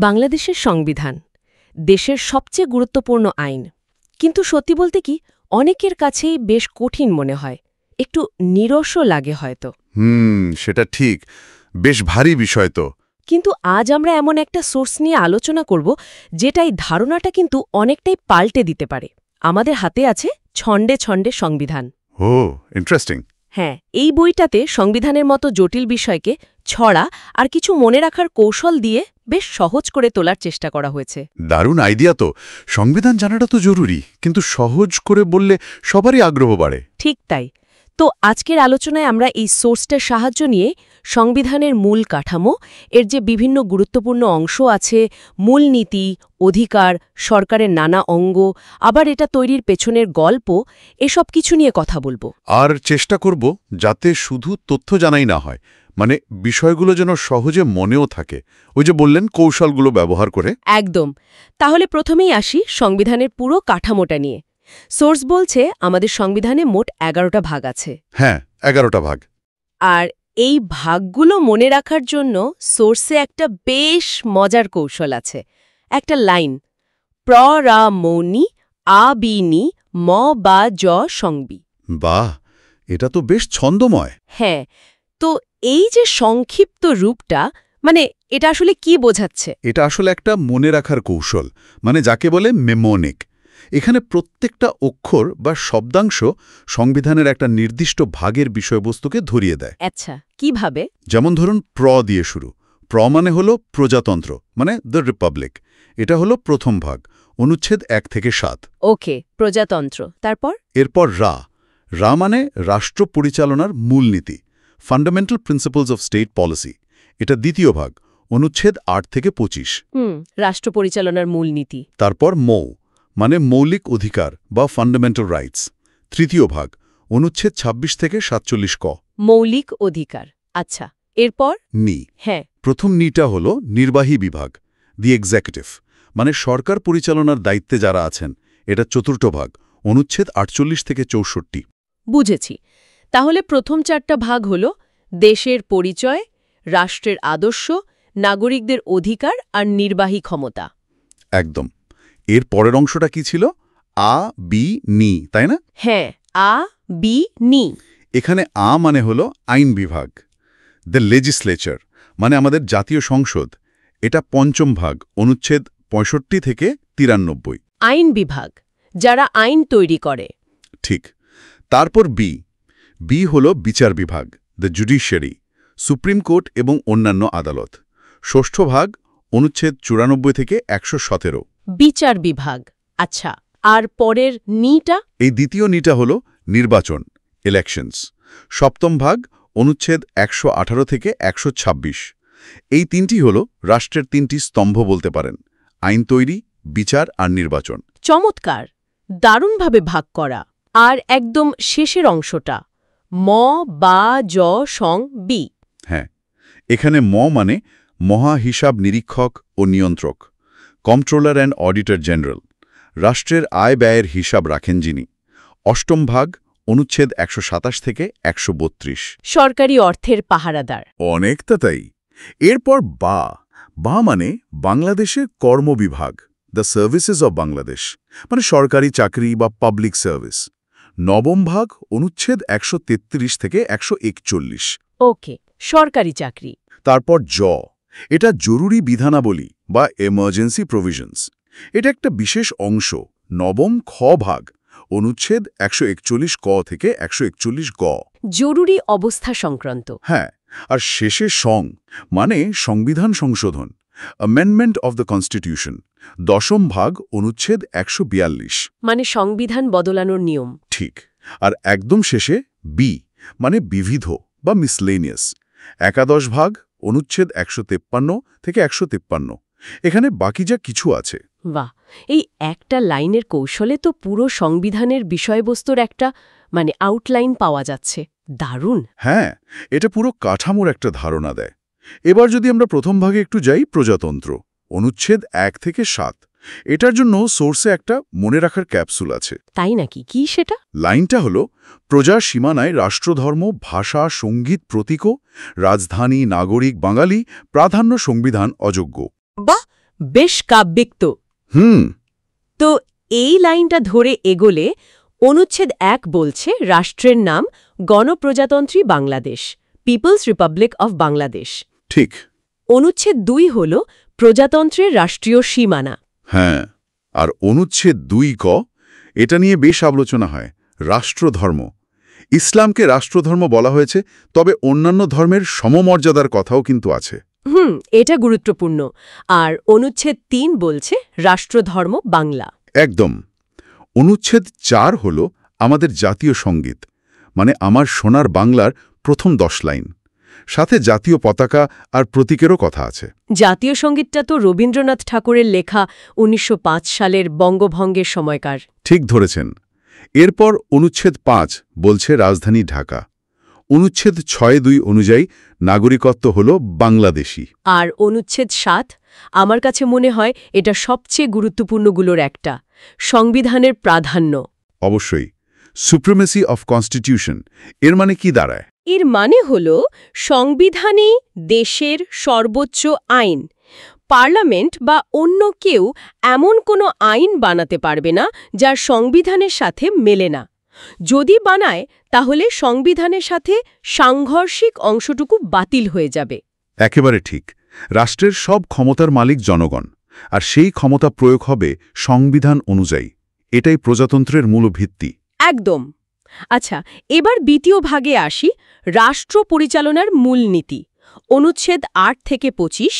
বাংলাদেশের সংবিধান দেশের সবচেয়ে গুরুত্বপূর্ণ আইন, কিন্তু সত্যি বলতে কি অনেকের কাছেই বেশ কঠিন মনে হয়, একটু নিরসও লাগে হয়তো। সেটা ঠিক, বেশ ভারী বিষয় তো। কিন্তু আজ আমরা এমন একটা সোর্স নিয়ে আলোচনা করব যেটাই ধারণাটা কিন্তু অনেকটাই পাল্টে দিতে পারে। আমাদের হাতে আছে ছন্দে ছন্দে সংবিধান। ও, ইন্টারেস্টিং। হ্যাঁ, এই বইটাতে সংবিধানের মতো জটিল বিষয়কে ছড়া আর কিছু মনে রাখার কৌশল দিয়ে বেশ সহজ করে তোলার চেষ্টা করা হয়েছে। দারুণ আইডিয়া তো। সংবিধান জানাটা তো জরুরি, কিন্তু সহজ করে বললে সবারই আগ্রহ বাড়ে। ঠিক তাই। তো আজকের আলোচনায় আমরা এই সোর্সটার সাহায্য নিয়ে সংবিধানের মূল কাঠামো, এর যে বিভিন্ন গুরুত্বপূর্ণ অংশ আছে, মূলনীতি, অধিকার, সরকারের নানা অঙ্গ, আবার এটা তৈরির পেছনের গল্প, এসব কিছু নিয়ে কথা বলবো। আর চেষ্টা করব যাতে শুধু তথ্য জানাই না হয়, মানে বিষয়গুলো যেন সহজে মনেও থাকে। ওই যে বললেন কৌশলগুলো ব্যবহার করে। একদম। তাহলে প্রথমেই আসি সংবিধানের পুরো কাঠামোটা নিয়ে। সোর্স বলছে আমাদের সংবিধানে মোট 11টা ভাগ আছে। হ্যাঁ, 11টা ভাগ। আর এই ভাগগুলো মনে রাখার জন্য সোর্সে একটা বেশ মজার কৌশল আছে। একটা লাইন, প্র রা মৌনি আ বি নি ম বা জ সংবি। বাহ, এটা তো বেশ ছন্দময়। হ্যাঁ, তো এই যে সংক্ষিপ্ত রূপটা, মানে এটা আসলে কি বোঝাচ্ছে? এটা আসলে একটা মনে রাখার কৌশল, মানে যাকে বলে মেমোনিক। এখানে প্রত্যেকটা অক্ষর বা শব্দাংশ সংবিধানের একটা নির্দিষ্ট ভাগের বিষয়বস্তুকে ধরিয়ে দেয়। আচ্ছা, কিভাবে? যেমন ধরুন প্র দিয়ে শুরু। প্র মানে হলো প্রজাতন্ত্র, মানে দ্য রিপাবলিক। এটা হলো প্রথম ভাগ, অনুচ্ছেদ 1 থেকে 7। ওকে, প্রজাতন্ত্র। তারপর? এরপর রা। রা মানে রাষ্ট্র পরিচালনার মূলনীতি, fundamental principles of state policy. এটা দ্বিতীয় ভাগ, অনুচ্ছেদ 8 থেকে 25। রাষ্ট্র পরিচালনার মূলনীতি। তারপর মৌ মানে মৌলিক অধিকার বা ফান্ডামেন্টাল রাইটস, তৃতীয় ভাগ, অনুচ্ছেদ 26 থেকে 47 ক। মৌলিক অধিকার। আচ্ছা, এরপর? নি। হ্যাঁ। প্রথম নিটা হল নির্বাহী বিভাগ, দি এক্সিকিউটিভ, মানে সরকার পরিচালনার দায়িত্বে যারা আছেন। এটা চতুর্থ ভাগ, অনুচ্ছেদ 48 থেকে 64। বুঝেছি। তাহলে প্রথম 4টা ভাগ হল দেশের পরিচয়, রাষ্ট্রের আদর্শ, নাগরিকদের অধিকার আর নির্বাহী ক্ষমতা। একদম। এর পরের অংশটা কি ছিল? আ বি নি, তাই না? হ্যাঁ, আ বি নি। এখানে আ মানে হলো আইন বিভাগ, দ্য লেজিসলেচার, মানে আমাদের জাতীয় সংসদ। এটা পঞ্চম ভাগ, অনুচ্ছেদ 65 থেকে 93। আইন বিভাগ, যারা আইন তৈরি করে। ঠিক। তারপর বি। বি হলো বিচার বিভাগ, দ্য জুডিশিয়ারি, সুপ্রিম কোর্ট এবং অন্যান্য আদালত। ষষ্ঠ ভাগ, অনুচ্ছেদ 94 থেকে 117। বিচার বিভাগ। আচ্ছা, আর পরের নিটা? এই দ্বিতীয় নিটা হল নির্বাচন, ইলেকশনস। সপ্তম ভাগ, অনুচ্ছেদ 118 থেকে 126। এই তিনটি হল রাষ্ট্রের 3টি স্তম্ভ বলতে পারেন, আইন তৈরি, বিচার আর নির্বাচন। চমৎকার, দারুণভাবে ভাগ করা। আর একদম শেষের অংশটা, ম বা জ সং বি। হ্যাঁ, এখানে ম মানে মহা হিসাব নিরীক্ষক ও নিয়ন্ত্রক, কন্ট্রোলার অ্যান্ড অডিটর জেনারেল, রাষ্ট্রের আয় ব্যয়ের হিসাব রাখেন যিনি। অষ্টম ভাগ, অনুচ্ছেদ 127 থেকে 132। সরকারি অর্থের পাহারাদার। অনেকটা তাই। এরপর বা। বা মানে বাংলাদেশের কর্মবিভাগ, দ্য সার্ভিসেস অব বাংলাদেশ, মানে সরকারি চাকরি বা পাবলিক সার্ভিস। নবম ভাগ, অনুচ্ছেদ 133 থেকে 141। ওকে, সরকারি চাকরি। তারপর জ। এটা জরুরি বিধানাবলী বা এমার্জেন্সি প্রভিশনস। এটা একটা বিশেষ অংশ, নবম খ ভাগ, অনুচ্ছেদ 141 ক থেকে 141 গ। জরুরি অবস্থা সংক্রান্ত। হ্যাঁ, আর শেষে সং, মানে সংবিধান সংশোধন, অ্যামেন্ডমেন্ট অফ দ্য কনস্টিটিউশন, দশম ভাগ, অনুচ্ছেদ 142। মানে সংবিধান বদলানোর নিয়ম। ঠিক। আর একদম শেষে বি, মানে বিবিধ বা মিসলেনিয়াস, একাদশ ভাগ, অনুচ্ছেদ 153 থেকে 153। এখানে বাকি যা কিছু আছে। বাহ, এই একটা লাইনের কৌশলে তো পুরো সংবিধানের বিষয়বস্তুর একটা আউটলাইন পাওয়া যাচ্ছে। দারুণ। হ্যাঁ, এটা পুরো কাঠামোর একটা ধারণা দেয়। এবার যদি আমরা প্রথম ভাগে একটু যাই, প্রজাতন্ত্র, অনুচ্ছেদ 1 থেকে 7। এটার জন্য সোর্সে একটা মনে রাখার ক্যাপসুল আছে। তাই নাকি? কি সেটা? লাইনটা হলো, প্রজার সীমানায় রাষ্ট্রধর্ম, ভাষা, সঙ্গীত, প্রতীক, রাজধানী, নাগরিক, বাঙালি, প্রাধান্য সংবিধান অযোগ্য। বাহ, বেশ কাব্যিক তো। হুম তো এই লাইনটা ধরে এগোলে অনুচ্ছেদ ১ বলছে রাষ্ট্রের নাম গণপ্রজাতন্ত্রী Bangladesh, people's republic of Bangladesh. ঠিক। অনুচ্ছেদ ২ হল প্রজাতন্ত্রের রাষ্ট্রীয় সীমানা। হ্যাঁ, আর অনুচ্ছেদ ২ ক, এটা নিয়ে বেশ আলোচনা হয়। রাষ্ট্রধর্ম। ইসলামকে রাষ্ট্রধর্ম বলা হয়েছে, তবে অন্যান্য ধর্মের সমমর্যাদার কথাও কিন্তু আছে। এটা গুরুত্বপূর্ণ। আর অনুচ্ছেদ ৩ বলছে রাষ্ট্রধর্ম বাংলা। একদম। অনুচ্ছেদ ৪ হল আমাদের জাতীয় সঙ্গীত, মানে আমার সোনার বাংলার প্রথম ১০ লাইন। সাথে জাতীয় পতাকা আর প্রতীকেরও কথা আছে। জাতীয় সঙ্গীতটা তো রবীন্দ্রনাথ ঠাকুরের লেখা ১৯০৫ সালের বঙ্গভঙ্গের সময়কার। ঠিক ধরেছেন। এরপর অনুচ্ছেদ ৫ বলছে রাজধানী ঢাকা। অনুচ্ছেদ ৬(২) অনুযায়ী নাগরিকত্ব হল বাংলাদেশী। আর অনুচ্ছেদ ৭, আমার কাছে মনে হয় এটা সবচেয়ে গুরুত্বপূর্ণগুলোর একটা, সংবিধানের প্রাধান্য। অবশ্যই। সুপ্রিমেসি অফ কনস্টিটিউশন, এর মানে কি দাঁড়ায়? এর মানে হল সংবিধানই দেশের সর্বোচ্চ আইন। পার্লামেন্ট বা অন্য কেউ এমন কোনো আইন বানাতে পারবে না যার সংবিধানের সাথে মেলে না। যদি বানায় তাহলে সংবিধানের সাথে সাংঘর্ষিক অংশটুকু বাতিল হয়ে যাবে। একেবারে ঠিক। রাষ্ট্রের সব ক্ষমতার মালিক জনগণ, আর সেই ক্ষমতা প্রয়োগ হবে সংবিধান অনুযায়ী। এটাই প্রজাতন্ত্রের মূল ভিত্তি। একদম। আচ্ছা, এবার দ্বিতীয় ভাগে আসি, রাষ্ট্র পরিচালনার মূলনীতি। অনুচ্ছেদ ৮ থেকে ২৫,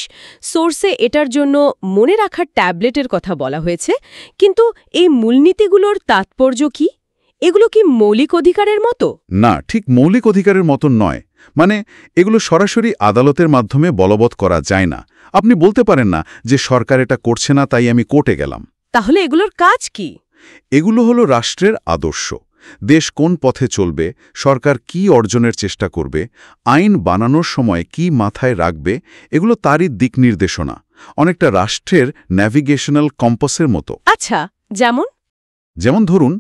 সোর্সে এটার জন্য মনে রাখার ট্যাবলেটের কথা বলা হয়েছে। কিন্তু এই মূলনীতিগুলোর তাৎপর্য কি? এগুলো কি মৌলিক অধিকারের মতো? না, ঠিক মৌলিক অধিকারের মতন নয়। মানে এগুলো সরাসরি আদালতের মাধ্যমে বলবৎ করা যায় না। আপনি বলতে পারেন না যে সরকার এটা করছে না তাই আমি কোর্টে গেলাম। তাহলে এগুলোর কাজ কি? এগুলো হলো রাষ্ট্রের আদর্শ। দেশ কোন পথে চলবে, সরকার কি অর্জনের চেষ্টা করবে, আইন বানানোর সময় কি মাথায় রাখবে, এগুলো তারই দিক নির্দেশনা। অনেকটা রাষ্ট্রের ন্যাভিগেশনাল কম্পাসের মতো। আচ্ছা, যেমন? যেমন ধরুন,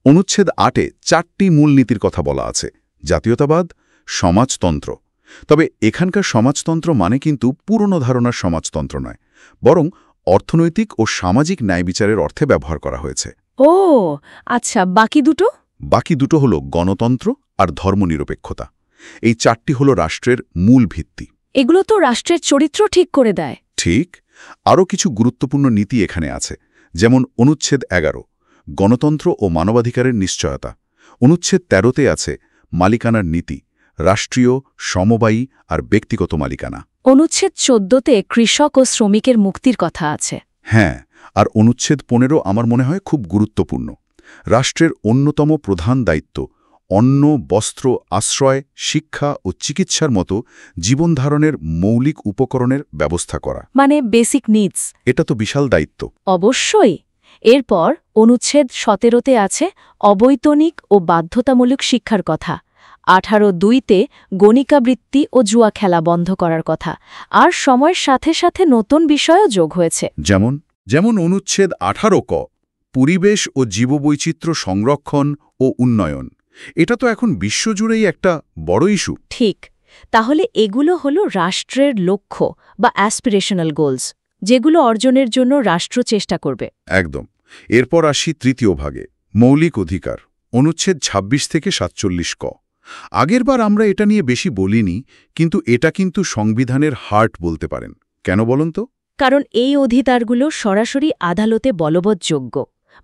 অনুচ্ছেদ ৮-এ ৪টি মূলনীতির কথা বলা আছে। জাতীয়তাবাদ, সমাজতন্ত্র। তবে এখানকার সমাজতন্ত্র মানে কিন্তু পুরনো ধারণার সমাজতন্ত্র নয়, বরং অর্থনৈতিক ও সামাজিক ন্যায়বিচারের অর্থে ব্যবহার করা হয়েছে। ও আচ্ছা, বাকি দুটো? বাকি দুটো হল গণতন্ত্র আর ধর্মনিরপেক্ষতা। এই ৪টি হল রাষ্ট্রের মূল ভিত্তি। এগুলো তো রাষ্ট্রের চরিত্র ঠিক করে দেয়। ঠিক। আরও কিছু গুরুত্বপূর্ণ নীতি এখানে আছে, যেমন অনুচ্ছেদ ১১, গণতন্ত্র ও মানবাধিকারের নিশ্চয়তা। অনুচ্ছেদ ১৩-তে আছে মালিকানার নীতি, রাষ্ট্রীয়, সমবায়ী আর ব্যক্তিগত মালিকানা। অনুচ্ছেদ ১৪-তে কৃষক ও শ্রমিকের মুক্তির কথা আছে। হ্যাঁ, আর অনুচ্ছেদ ১৫ আমার মনে হয় খুব গুরুত্বপূর্ণ। রাষ্ট্রের অন্যতম প্রধান দায়িত্ব অন্ন, বস্ত্র, আশ্রয়, শিক্ষা ও চিকিৎসার মতো জীবনধারণের মৌলিক উপকরণের ব্যবস্থা করা। মানে বেসিক নিডস। এটা তো বিশাল দায়িত্ব। অবশ্যই। এরপর অনুচ্ছেদ ১৭-তে আছে অবৈতনিক ও বাধ্যতামূলক শিক্ষার কথা। ১৮(২)তে গণিকাবৃত্তি ও জুয়া খেলা বন্ধ করার কথা। আর সময়ের সাথে সাথে নতুন বিষয়ও যোগ হয়েছে। যেমন অনুচ্ছেদ ১৮ ক, পরিবেশ ও জীববৈচিত্র্য সংরক্ষণ ও উন্নয়ন। এটা তো এখন বিশ্বজুড়েই একটা বড় ইস্যু। ঠিক। তাহলে এগুলো হলো রাষ্ট্রের লক্ষ্য বা অ্যাসপিরেশনাল গোলস, যেগুলো অর্জনের জন্য রাষ্ট্র চেষ্টা করবে। একদম। এরপর আসি তৃতীয় ভাগে, মৌলিক অধিকার। অনুচ্ছেদ ২৬ থেকে ৪৭ ক। আগেরবার আমরা এটা নিয়ে বেশি বলিনি, কিন্তু এটা কিন্তু সংবিধানের হার্ট বলতে পারেন। কেন বলুন তো? কারণ এই অধিকারগুলো সরাসরি আদালতে বলবৎযোগ্য,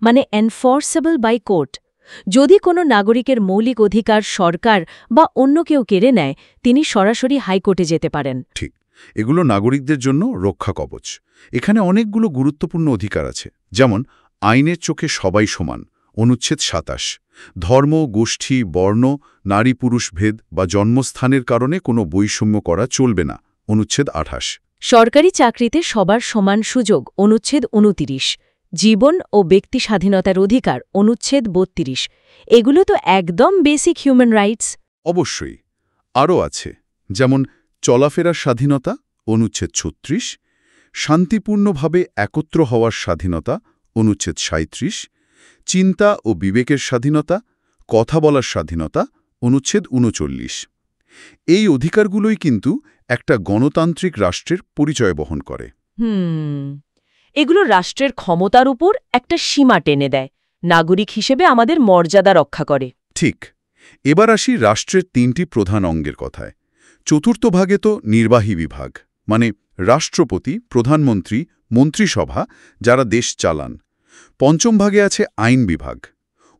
মানে এনফোর্সেবল বাই কোর্ট। যদি কোনো নাগরিকের মৌলিক অধিকার সরকার বা অন্য কেউ কেড়ে নেয়, তিনি সরাসরি হাইকোর্টে যেতে পারেন। ঠিক। এগুলো নাগরিকদের জন্য রক্ষা কবচ। এখানে অনেকগুলো গুরুত্বপূর্ণ অধিকার আছে, যেমন আইনের চোখে সবাই সমান, অনুচ্ছেদ ২৭। ধর্ম, গোষ্ঠী, বর্ণ, নারী পুরুষ ভেদ বা জন্মস্থানের কারণে কোনো বৈষম্য করা চলবে না, অনুচ্ছেদ ২৮। সরকারি চাকরিতে সবার সমান সুযোগ, অনুচ্ছেদ ২৯। জীবন ও ব্যক্তি স্বাধীনতার অধিকার, অনুচ্ছেদ ৩২। এগুলো তো একদম বেসিক হিউম্যান রাইটস। অবশ্যই। আরও আছে, যেমন চলাফেরার স্বাধীনতা, অনুচ্ছেদ ৩৬। শান্তিপূর্ণভাবে একত্র হওয়ার স্বাধীনতা, অনুচ্ছেদ ৩৭। চিন্তা ও বিবেকের স্বাধীনতা, কথা বলার স্বাধীনতা, অনুচ্ছেদ ৩৯। এই অধিকারগুলোই কিন্তু একটা গণতান্ত্রিক রাষ্ট্রের পরিচয় বহন করে। এগুলো রাষ্ট্রের ক্ষমতার উপর একটা সীমা টেনে দেয়, নাগরিক হিসেবে আমাদের মর্যাদা রক্ষা করে। ঠিক। এবার আসি রাষ্ট্রের 3টি প্রধান অঙ্গের কথায়। চতুর্থ ভাগে তো নির্বাহী বিভাগ, মানে রাষ্ট্রপতি, প্রধানমন্ত্রী, মন্ত্রিসভা, যারা দেশ চালান। পঞ্চম ভাগে আছে আইন বিভাগ,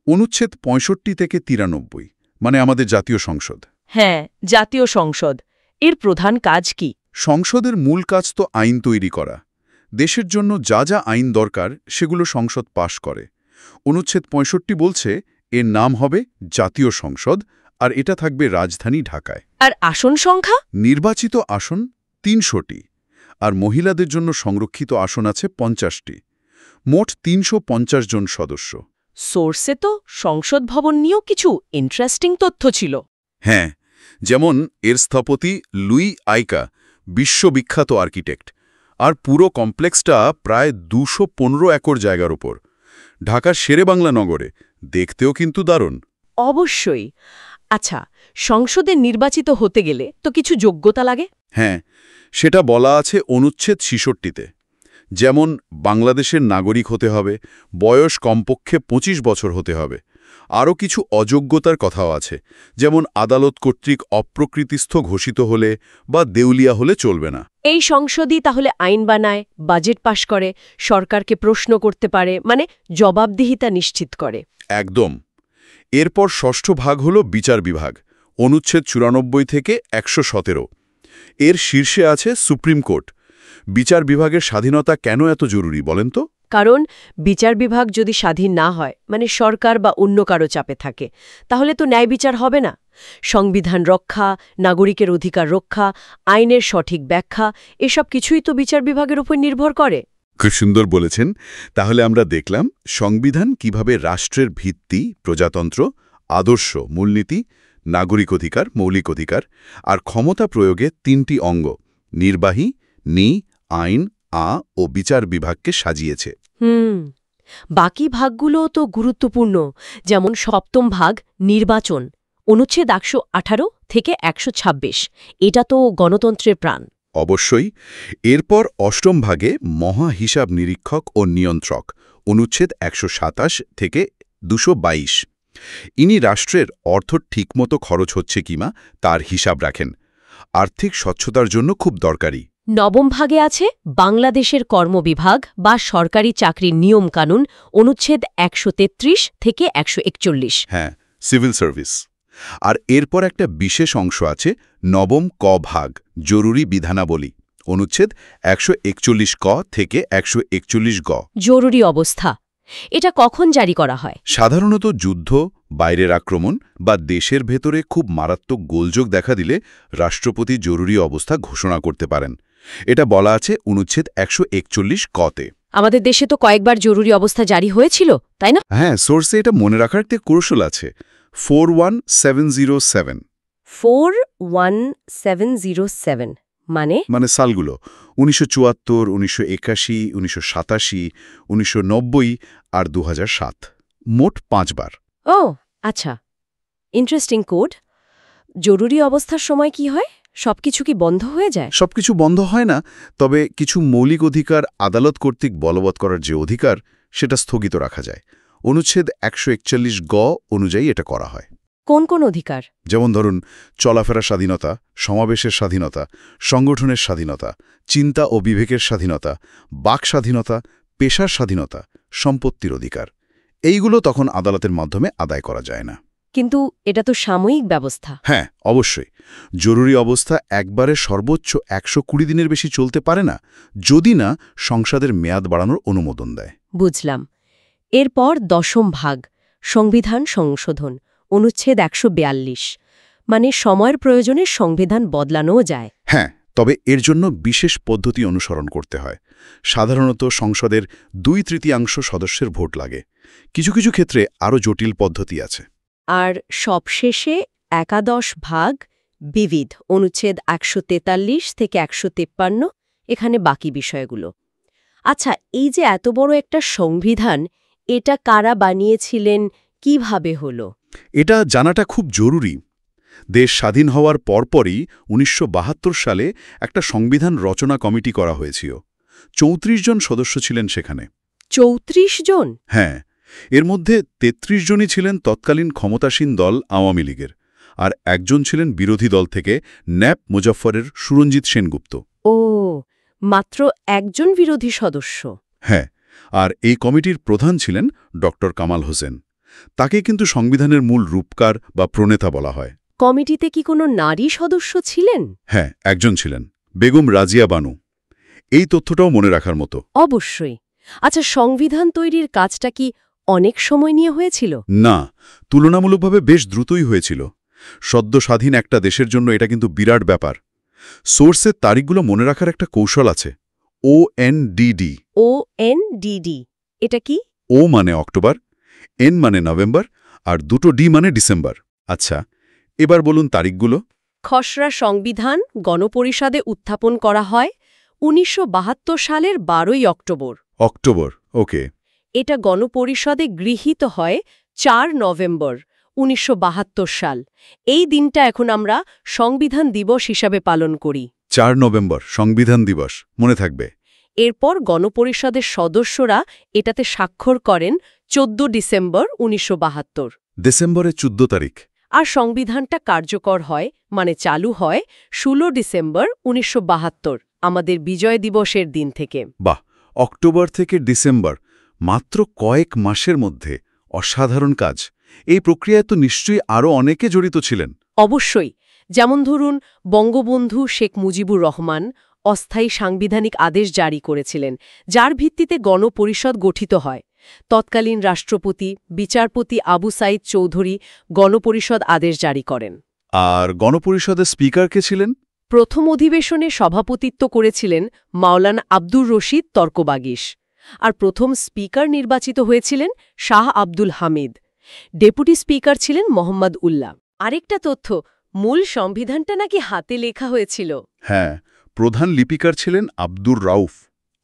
অনুচ্ছেদ 65 থেকে 93, মানে আমাদের জাতীয় সংসদ। হ্যাঁ, জাতীয় সংসদ। এর প্রধান কাজ কি? সংসদের মূল কাজ তো আইন তৈরি করা। দেশের জন্য যা যা আইন দরকার সেগুলো সংসদ পাশ করে। অনুচ্ছেদ 65 বলছে এর নাম হবে জাতীয় সংসদ, আর এটা থাকবে রাজধানী ঢাকায়। আর আসন সংখ্যা? নির্বাচিত আসন 300টি, আর মহিলাদের জন্য সংরক্ষিত আসন আছে 50টি। মোট 350 জন সদস্য। সোর্সে তো সংসদ ভবন নিয়েও কিছু ইন্টারেস্টিং তথ্য ছিল। হ্যাঁ, যেমন এর স্থপতি লুই আইকা, বিশ্ববিখ্যাত আর্কিটেক্ট, আর পুরো কমপ্লেক্সটা প্রায় 215 একর জায়গার উপর, ঢাকার শেরেবাংলা নগরে। দেখতেও কিন্তু দারুণ। অবশ্যই। আচ্ছা, সংসদে নির্বাচিত হতে গেলে তো কিছু যোগ্যতা লাগে? হ্যাঁ, সেটা বলা আছে অনুচ্ছেদ 66-তে। যেমন বাংলাদেশের নাগরিক হতে হবে, বয়স কমপক্ষে 25 বছর হতে হবে। আরও কিছু অযোগ্যতার কথাও আছে, যেমন আদালত কর্তৃক অপ্রকৃতিস্থ ঘোষিত হলে বা দেউলিয়া হলে চলবে না। এই সংসদই তাহলে আইন বানায়, বাজেট পাশ করে, সরকারকে প্রশ্ন করতে পারে, মানে জবাবদিহিতা নিশ্চিত করে। একদম। এরপর ষষ্ঠ ভাগ হল বিচার বিভাগ, অনুচ্ছেদ 94 থেকে 117। এর শীর্ষে আছে সুপ্রিম কোর্ট। বিচার বিভাগের স্বাধীনতা কেন এত জরুরি বলেন তো? কারণ বিচার বিভাগ যদি স্বাধীন না হয়, মানে সরকার বা অন্য কারো চাপে থাকে, তাহলে তো ন্যায় বিচার হবে না। সংবিধান রক্ষা, নাগরিকের অধিকার রক্ষা, আইনের সঠিক ব্যাখ্যা, এসব কিছুই তো বিচার বিভাগের উপর নির্ভর করে। খুব সুন্দর বলেছেন। তাহলে আমরা দেখলাম সংবিধান কিভাবে রাষ্ট্রের ভিত্তি, প্রজাতন্ত্র, আদর্শ, মূলনীতি, নাগরিক অধিকার, মৌলিক অধিকার আর ক্ষমতা প্রয়োগে 3টি অঙ্গ নির্বাহী, আইন, ও বিচার বিভাগকে সাজিয়েছে। বাকি ভাগগুলোও তো গুরুত্বপূর্ণ, যেমন সপ্তম ভাগ নির্বাচন, অনুচ্ছেদ 118 থেকে 126। এটা তো গণতন্ত্রের প্রাণ। অবশ্যই। এরপর অষ্টম ভাগে মহা হিসাব নিরীক্ষক ও নিয়ন্ত্রক, অনুচ্ছেদ 127 থেকে 222। ইনি রাষ্ট্রের অর্থ ঠিকমতো খরচ হচ্ছে কিনা তার হিসাব রাখেন। আর্থিক স্বচ্ছতার জন্য খুব দরকারি। নবম ভাগে আছে বাংলাদেশের কর্মবিভাগ বা সরকারি চাকরির নিয়মকানুন, অনুচ্ছেদ 133 থেকে 141। হ্যাঁ, সিভিল সার্ভিস। আর এরপর একটা বিশেষ অংশ আছে নবম ক ভাগ, জরুরি বিধানাবলী, অনুচ্ছেদ 141 ক থেকে 141 গ। জরুরি অবস্থা, এটা কখন জারি করা হয়? সাধারণত যুদ্ধ, বাইরের আক্রমণ বা দেশের ভেতরে খুব মারাত্মক গোলযোগ দেখা দিলে রাষ্ট্রপতি জরুরি অবস্থা ঘোষণা করতে পারেন। এটা বলা আছে অনুচ্ছেদ 141 কতে। আমাদের দেশে তো কয়েকবার জরুরি অবস্থা জারি হয়েছিল, তাই না? হ্যাঁ, সোর্সে এটা মনে রাখার একটা কৌশল আছে। 41707। 41707 মানে সালগুলো 1974, 1981, 1987, 1990 আর 2007, মোট 5 বার। ও আচ্ছা, ইন্টারেস্টিং কোড। জরুরি অবস্থার সময় কি হয়? সবকিছু কি বন্ধ হয়ে যায়? সবকিছু বন্ধ হয় না, তবে কিছু মৌলিক অধিকার আদালত কর্তৃক বলবৎ করার যে অধিকার, সেটা স্থগিত রাখা যায়। অনুচ্ছেদ 141 গ অনুযায়ী এটা করা হয়। কোন কোন অধিকার? যেমন ধরুন, চলাফেরার স্বাধীনতা, সমাবেশের স্বাধীনতা, সংগঠনের স্বাধীনতা, চিন্তা ও বিবেকের স্বাধীনতা, বাক স্বাধীনতা, পেশার স্বাধীনতা, সম্পত্তির অধিকার। এইগুলো তখন আদালতের মাধ্যমে আদায় করা যায় না। কিন্তু এটা তো সাময়িক ব্যবস্থা। হ্যাঁ, অবশ্যই। জরুরি অবস্থা একবারে সর্বোচ্চ 120 দিনের বেশি চলতে পারে না, যদি না সংসদের মেয়াদ বাড়ানোর অনুমোদন দেয়। বুঝলাম। এরপর দশম ভাগ, সংবিধান সংশোধন, অনুচ্ছেদ 142। মানে সময়ের প্রয়োজনে সংবিধান বদলানোও যায়। হ্যাঁ, তবে এর জন্য বিশেষ পদ্ধতি অনুসরণ করতে হয়। সাধারণত সংসদের 2/3 সদস্যের ভোট লাগে। কিছু কিছু ক্ষেত্রে আরও জটিল পদ্ধতি আছে। আর সবশেষে একাদশ ভাগ বিবিধ, অনুচ্ছেদ 143 থেকে 153। এখানে বাকি বিষয়গুলো। আচ্ছা, এই যে এত বড় একটা সংবিধান, এটা কারা বানিয়েছিলেন, কিভাবে হলো? এটা জানাটা খুব জরুরি। দেশ স্বাধীন হওয়ার পরপরই 1972 সালে একটা সংবিধান রচনা কমিটি করা হয়েছিল। 34 জন সদস্য ছিলেন সেখানে। 34 জন? হ্যাঁ, এর মধ্যে 33 জনই ছিলেন তৎকালীন ক্ষমতাসীন দল আওয়ামী লীগের, আর একজন ছিলেন বিরোধী দল থেকে ন্যাপ মুজাফফরের সুরঞ্জিত সেনগুপ্ত। ও, মাত্র একজন বিরোধী সদস্য। হ্যাঁ, আর এই কমিটির প্রধান ছিলেন ড কামাল হোসেন। তাকে কিন্তু সংবিধানের মূল রূপকার বা প্রণেতা বলা হয়। কমিটিতে কি কোনো নারী সদস্য ছিলেন? হ্যাঁ, একজন ছিলেন, বেগম রাজিয়া বানু। এই তথ্যটাও মনে রাখার মতো। অবশ্যই। আচ্ছা, সংবিধান তৈরির কাজটা কি অনেক সময় নিয়ে হয়েছিল? না, তুলনামূলকভাবে বেশ দ্রুতই হয়েছিল। সদ্য স্বাধীন একটা দেশের জন্য এটা কিন্তু বিরাট ব্যাপার। সোর্সের তারিখগুলো মনে রাখার একটা কৌশল আছে। ONDD। ONDD এটা কি? ও মানে অক্টোবর, N মানে নভেম্বর, আর দুটো ডি মানে ডিসেম্বর। আচ্ছা, এবার বলুন তারিখগুলো। খসড়া সংবিধান গণপরিষদে উত্থাপন করা হয় 1972 সালের 12ই অক্টোবর। অক্টোবর, ওকে। এটা গণপরিষদে গৃহীত হয় 4 নভেম্বর 1972 সাল। এই দিনটা এখন আমরা সংবিধান দিবস হিসাবে পালন করি। 4 নভেম্বর সংবিধান দিবস, মনে থাকবে। এরপর গণপরিষদের সদস্যরা এটাতে স্বাক্ষর করেন 14 ডিসেম্বর 1972। ডিসেম্বরের 14 তারিখ। আর সংবিধানটা কার্যকর হয়, মানে চালু হয় 16 ডিসেম্বর 1972, আমাদের বিজয় দিবসের দিন থেকে। বাহ, অক্টোবর থেকে ডিসেম্বর, মাত্র কয়েক মাসের মধ্যে। অসাধারণ কাজ। এই প্রক্রিয়ায় তো নিশ্চয়ই আরও অনেকে জড়িত ছিলেন। অবশ্যই। যেমন ধরুন, বঙ্গবন্ধু শেখ মুজিবুর রহমান অস্থায়ী সাংবিধানিক আদেশ জারি করেছিলেন, যার ভিত্তিতে গণপরিষদ গঠিত হয়। তৎকালীন রাষ্ট্রপতি বিচারপতি আবু সাইদ চৌধুরী গণপরিষদ আদেশ জারি করেন। আর গণপরিষদের স্পিকার কে ছিলেন? প্রথম অধিবেশনে সভাপতিত্ব করেছিলেন মাওলানা আব্দুর রশিদ তর্কবাগীশ। আর প্রথম স্পিকার নির্বাচিত হয়েছিলেন শাহ আব্দুল হামিদ। ডেপুটি স্পিকার ছিলেন মোহাম্মদ উল্লাহ। আরেকটা তথ্য, মূল সংবিধানটা নাকি হাতে লেখা হয়েছিল। হ্যাঁ, প্রধান লিপিকার ছিলেন আব্দুর রাউফ,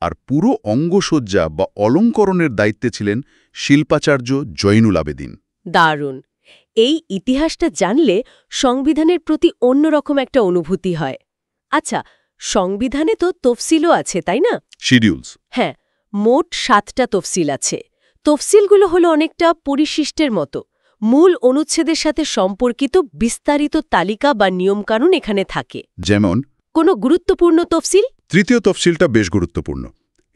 আর পুরো অঙ্গসজ্জা বা অলঙ্করণের দায়িত্বে ছিলেন শিল্পাচার্য জৈনুল আবেদিন। দারুণ। এই ইতিহাসটা জানলে সংবিধানের প্রতি অন্যরকম একটা অনুভূতি হয়। আচ্ছা, সংবিধানে তো তফসিলও আছে, তাই না? শিডিউলস। হ্যাঁ, মোট 7টা তফসিল আছে। তফসিলগুলো হলো অনেকটা পরিশিষ্টের মতো। মূল অনুচ্ছেদের সাথে সম্পর্কিত বিস্তারিত তালিকা বা নিয়মকানুন এখানে থাকে। যেমন কোনো গুরুত্বপূর্ণ তফসিল? তৃতীয় তফসিলটা বেশ গুরুত্বপূর্ণ।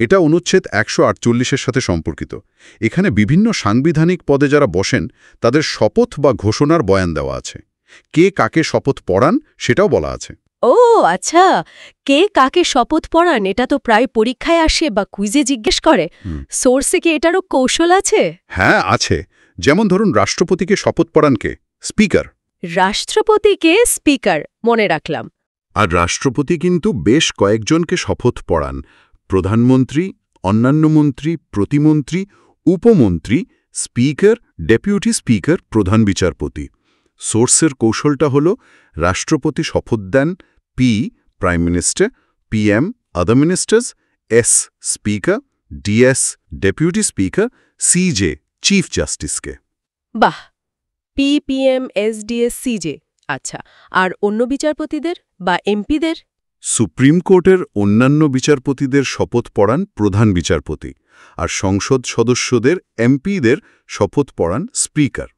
এটা অনুচ্ছেদ 148-এর সাথে সম্পর্কিত। এখানে বিভিন্ন সাংবিধানিক পদে যারা বসেন তাদের শপথ বা ঘোষণার বয়ান দেওয়া আছে। কে কাকে শপথ পড়ান সেটাও বলা আছে। ও আচ্ছা, কে কাকে শপথ পড়ান এটা তো প্রায় পরীক্ষায় আসে বা কুইজে জিজ্ঞেস করে। সোর্সে কি এটারও কৌশল আছে? হ্যাঁ, আছে। যেমন ধরুন, রাষ্ট্রপতিকে শপথ পড়ান কে? স্পিকার। রাষ্ট্রপতিকে স্পিকার, মনে রাখলাম। আর রাষ্ট্রপতি কিন্তু বেশ কয়েকজনকে শপথ পড়ান। প্রধানমন্ত্রী, অন্যান্য মন্ত্রী, প্রতিমন্ত্রী, উপমন্ত্রী, স্পিকার, ডেপুটি স্পিকার, প্রধান বিচারপতি। সোর্সের কৌশলটা হল, রাষ্ট্রপতি শপথ দেন, P prime minister, PM other ministers, S speaker, DS deputy speaker, CJ chief জাস্টিসকে। বাহ, PM SDS CJ। আচ্ছা, আর অন্য বিচারপতিদের বা এমপিদের? সুপ্রিম কোর্টের অন্যান্য বিচারপতিদের শপথ পড়ান প্রধান বিচারপতি, আর সংসদ সদস্যদের এমপিদের শপথ পড়ান স্পিকার।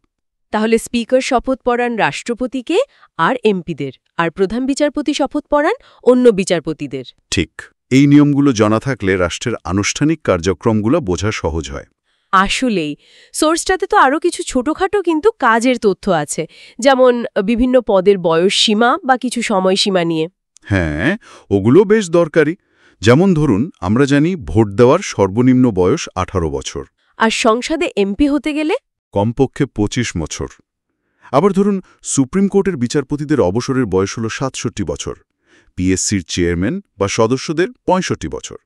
তাহলে স্পিকার শপথ পড়ান রাষ্ট্রপতিকে আর এমপিদের, আর প্রধান বিচারপতি শপথ পড়ান অন্য বিচারপতিদের। ঠিক। এই নিয়মগুলো জানা থাকলে রাষ্ট্রের আনুষ্ঠানিক কার্যক্রমগুলো বোঝা সহজ হয়। আসলেই সোর্সটাতে তো আরও কিছু ছোটখাটো কিন্তু কাজের তথ্য আছে, যেমন বিভিন্ন পদের বয়স সীমা বা কিছু সময়সীমা নিয়ে। হ্যাঁ, ওগুলো বেশ দরকারি। যেমন ধরুন, আমরা জানি ভোট দেওয়ার সর্বনিম্ন বয়স 18 বছর। আর সংসদে এমপি হতে গেলে কমপক্ষে 25 বছর। আবার ধরুন, সুপ্রিম কোর্টের বিচারপতিদের অবসরের বয়স হল 67 বছর। PSCর চেয়ারম্যান বা সদস্যদের 65 বছর।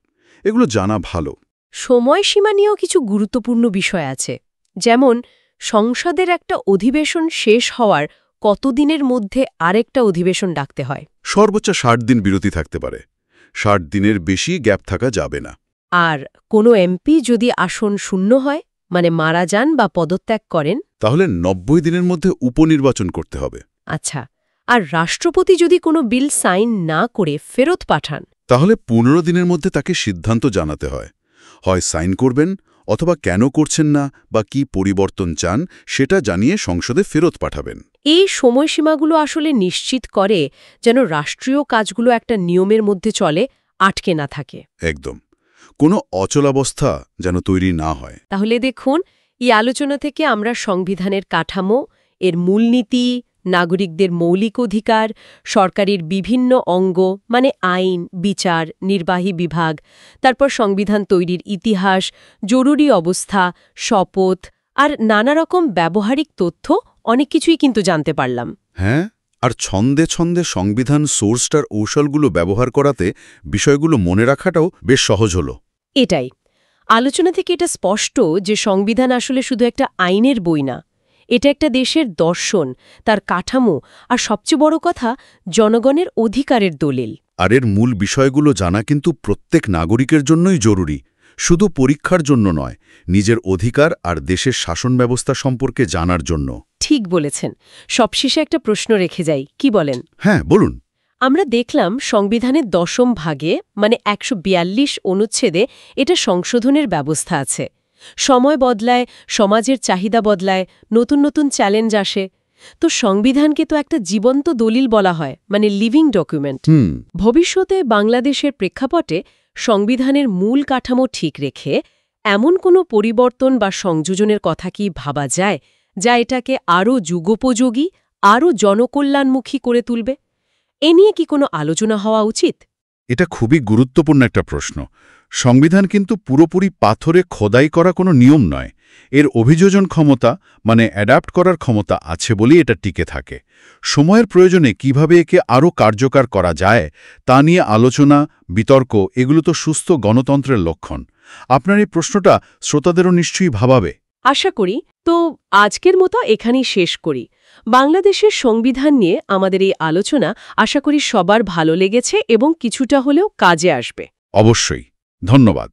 এগুলো জানা ভালো। সময়সীমা নিয়েও কিছু গুরুত্বপূর্ণ বিষয় আছে, যেমন সংসদের একটা অধিবেশন শেষ হওয়ার কতদিনের মধ্যে আরেকটা অধিবেশন ডাকতে হয়। সর্বোচ্চ 60 দিন বিরতি থাকতে পারে। 60 দিনের বেশি গ্যাপ থাকা যাবে না। আর কোনো এমপি যদি আসন শূন্য হয়, মানে মারা যান বা পদত্যাগ করেন, তাহলে 90 দিনের মধ্যে উপনির্বাচন করতে হবে। আচ্ছা, আর রাষ্ট্রপতি যদি কোনো বিল সাইন না করে ফেরত পাঠান, তাহলে 15 দিনের মধ্যে তাকে সিদ্ধান্ত জানাতে হয় হয় সাইন করবেন অথবা কেন করছেন না বা কি পরিবর্তন চান সেটা জানিয়ে সংসদে ফেরত পাঠাবেন। এই সময়সীমাগুলো আসলে নিশ্চিত করে যেন রাষ্ট্রীয় কাজগুলো একটা নিয়মের মধ্যে চলে, আটকে না থাকে। একদম, কোনো অচলাবস্থা যেন তৈরি না হয়। তাহলে দেখুন, এই আলোচনা থেকে আমরা সংবিধানের কাঠামো, এর মূলনীতি, নাগরিকদের মৌলিক অধিকার, সরকারের বিভিন্ন অঙ্গ মানে আইন, বিচার, নির্বাহী বিভাগ, তারপর সংবিধান তৈরির ইতিহাস, জরুরি অবস্থা, শপথ আর নানা রকম ব্যবহারিক তথ্য অনেক কিছুই কিন্তু জানতে পারলাম। হ্যাঁ, আর ছন্দে ছন্দে সংবিধান সোর্সটার কৌশলগুলো ব্যবহার করাতে বিষয়গুলো মনে রাখাটাও বেশ সহজ হলো। এটাই আলোচনা থেকে এটা স্পষ্ট যে সংবিধান আসলে শুধু একটা আইনের বই না, এটা একটা দেশের দর্শন, তার কাঠামো আর সবচেয়ে বড় কথা জনগণের অধিকারের দলিল। আর এর মূল বিষয়গুলো জানা কিন্তু প্রত্যেক নাগরিকের জন্যই জরুরি, শুধু পরীক্ষার জন্য নয়, নিজের অধিকার আর দেশের শাসন ব্যবস্থা সম্পর্কে জানার জন্য। ঠিক বলেছেন। সবশেষে একটা প্রশ্ন রেখে যাই, কি বলেন? হ্যাঁ, বলুন। আমরা দেখলাম সংবিধানের 10ম ভাগে মানে 142 অনুচ্ছেদে এটা সংশোধনের ব্যবস্থা আছে। সময় বদলায়, সমাজের চাহিদা বদলায়, নতুন নতুন চ্যালেঞ্জ আসে। তো সংবিধানকে তো একটা জীবন্ত দলিল বলা হয়, মানে লিভিং ডকুমেন্ট। ভবিষ্যতে বাংলাদেশের প্রেক্ষাপটে সংবিধানের মূল কাঠামো ঠিক রেখে এমন কোনো পরিবর্তন বা সংযোজনের কথা কি ভাবা যায় যা এটাকে আরও যুগোপযোগী, আরও জনকল্যাণমুখী করে তুলবে? এ নিয়ে কি কোনো আলোচনা হওয়া উচিত? এটা খুবই গুরুত্বপূর্ণ একটা প্রশ্ন। সংবিধান কিন্তু পুরোপুরি পাথরে খোদাই করা কোনো নিয়ম নয়। এর অভিযোজন ক্ষমতা মানে অ্যাডাপ্ট করার ক্ষমতা আছে বলেই এটা টিকে থাকে। সময়ের প্রয়োজনে কিভাবে একে আরও কার্যকর করা যায় তা নিয়ে আলোচনা, বিতর্ক এগুলো তো সুস্থ গণতন্ত্রের লক্ষণ। আপনার এই প্রশ্নটা শ্রোতাদেরও নিশ্চয়ই ভাবাবে। আশা করি। তো আজকের মতো এখানেই শেষ করি। বাংলাদেশের সংবিধান নিয়ে আমাদের এই আলোচনা আশা করি সবার ভালো লেগেছে এবং কিছুটা হলেও কাজে আসবে। অবশ্যই। ধন্যবাদ।